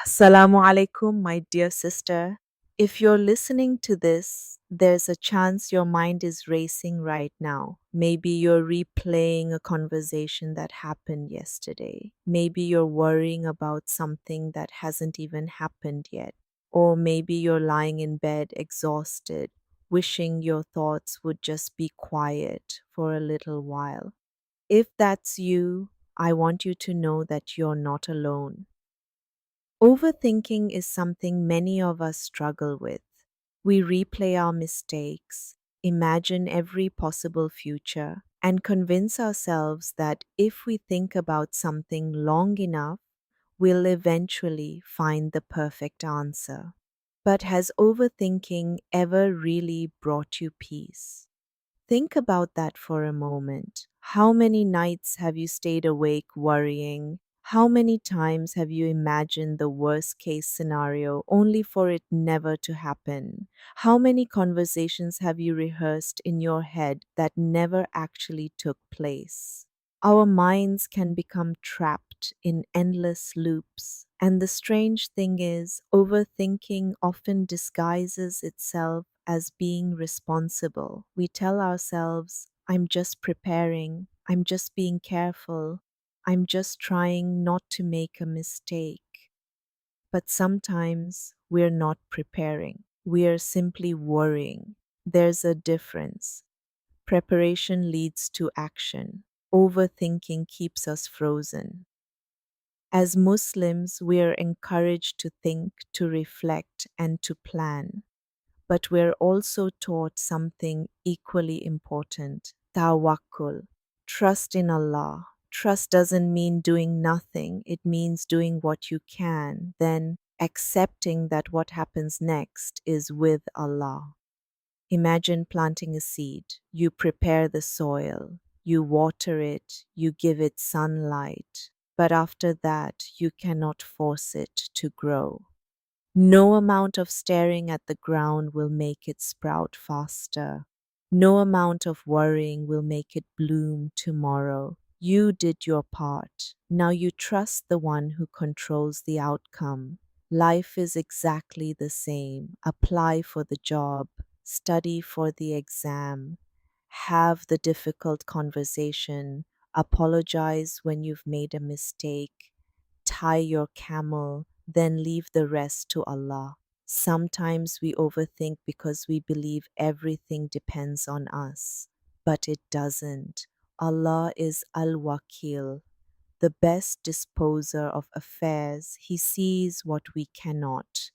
Assalamu alaikum, my dear sister. If you're listening to this, there's a chance your mind is racing right now. Maybe you're replaying a conversation that happened yesterday. Maybe you're worrying about something that hasn't even happened yet. Or maybe you're lying in bed exhausted, wishing your thoughts would just be quiet for a little while. If that's you, I want you to know that you're not alone. Overthinking is something many of us struggle with. We replay our mistakes, imagine every possible future, and convince ourselves that if we think about something long enough, we'll eventually find the perfect answer. But has overthinking ever really brought you peace? Think about that for a moment. How many nights have you stayed awake worrying? How many times have you imagined the worst case scenario only for it never to happen? How many conversations have you rehearsed in your head that never actually took place? Our minds can become trapped in endless loops. And the strange thing is, overthinking often disguises itself as being responsible. We tell ourselves, I'm just preparing, I'm just being careful, I'm just trying not to make a mistake. But sometimes we're not preparing, we are simply worrying. There's a difference. Preparation leads to action. Overthinking keeps us frozen. As Muslims, we are encouraged to think, to reflect, and to plan. But we're also taught something equally important: tawakkul, trust in Allah. Trust doesn't mean doing nothing, it means doing what you can, then accepting that what happens next is with Allah. Imagine planting a seed. You prepare the soil, you water it, you give it sunlight, but after that, you cannot force it to grow. No amount of staring at the ground will make it sprout faster. No amount of worrying will make it bloom tomorrow. You did your part. Now you trust the one who controls the outcome. Life is exactly the same. Apply for the job, study for the exam, have the difficult conversation, apologize when you've made a mistake, tie your camel, then leave the rest to Allah. Sometimes we overthink because we believe everything depends on us, but it doesn't. Allah is Al Wakil, the best disposer of affairs. He sees what we cannot,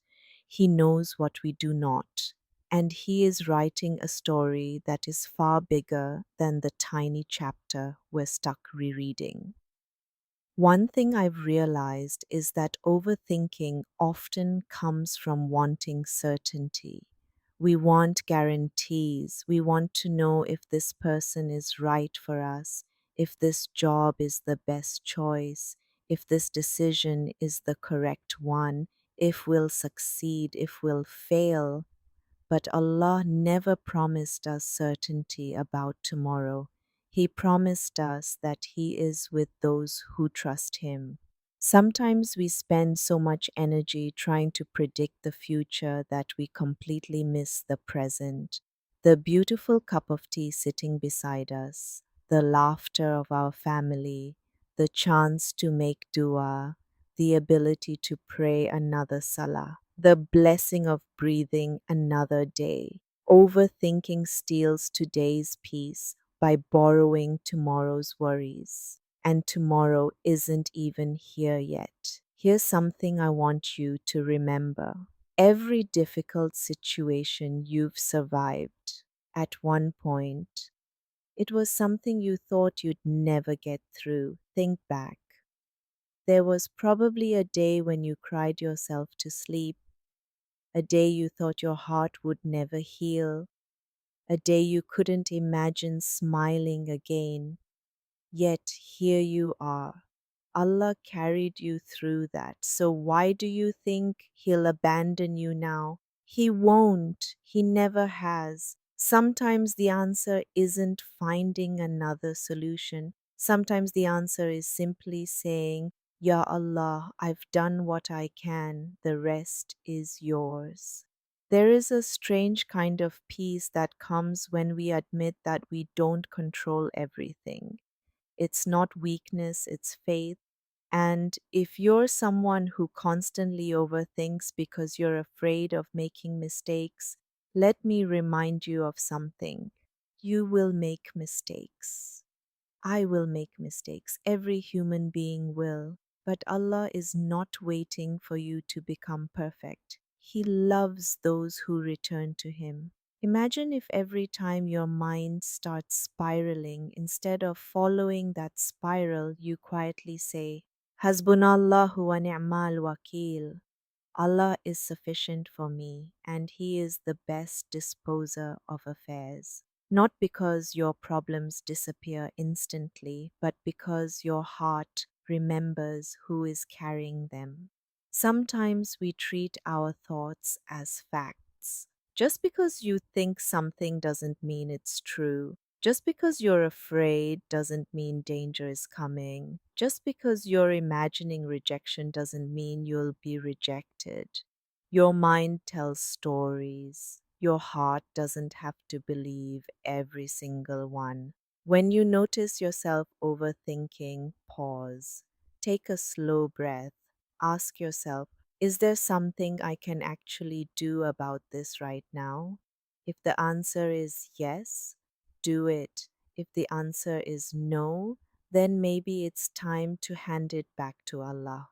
He knows what we do not, and He is writing a story that is far bigger than the tiny chapter we're stuck rereading. One thing I've realized is that overthinking often comes from wanting certainty. We want guarantees. We want to know if this person is right for us, if this job is the best choice, if this decision is the correct one, if we'll succeed, if we'll fail. But Allah never promised us certainty about tomorrow. He promised us that He is with those who trust Him. Sometimes we spend so much energy trying to predict the future that we completely miss the present. The beautiful cup of tea sitting beside us, the laughter of our family, the chance to make dua, the ability to pray another salah, the blessing of breathing another day. Overthinking steals today's peace by borrowing tomorrow's worries. And tomorrow isn't even here yet. Here's something I want you to remember. Every difficult situation you've survived, at one point, it was something you thought you'd never get through. Think back. There was probably a day when you cried yourself to sleep, a day you thought your heart would never heal, a day you couldn't imagine smiling again. Yet here you are. Allah carried you through that. So why do you think He'll abandon you now? He won't. He never has. Sometimes the answer isn't finding another solution. Sometimes the answer is simply saying, Ya Allah, I've done what I can, the rest is yours. There is a strange kind of peace that comes when we admit that we don't control everything. It's not weakness, it's faith. And if you're someone who constantly overthinks because you're afraid of making mistakes, let me remind you of something. You will make mistakes. I will make mistakes. Every human being will. But Allah is not waiting for you to become perfect. He loves those who return to Him. Imagine if every time your mind starts spiraling, instead of following that spiral, you quietly say, Hasbunallahu wa ni'mal wakil. Allah is sufficient for me, and He is the best disposer of affairs. Not because your problems disappear instantly, but because your heart remembers who is carrying them. Sometimes we treat our thoughts as facts. Just because you think something doesn't mean it's true. Just because you're afraid doesn't mean danger is coming. Just because you're imagining rejection doesn't mean you'll be rejected. Your mind tells stories. Your heart doesn't have to believe every single one. When you notice yourself overthinking, pause. Take a slow breath. Ask yourself, is there something I can actually do about this right now? If the answer is yes, do it. If the answer is no, then maybe it's time to hand it back to Allah.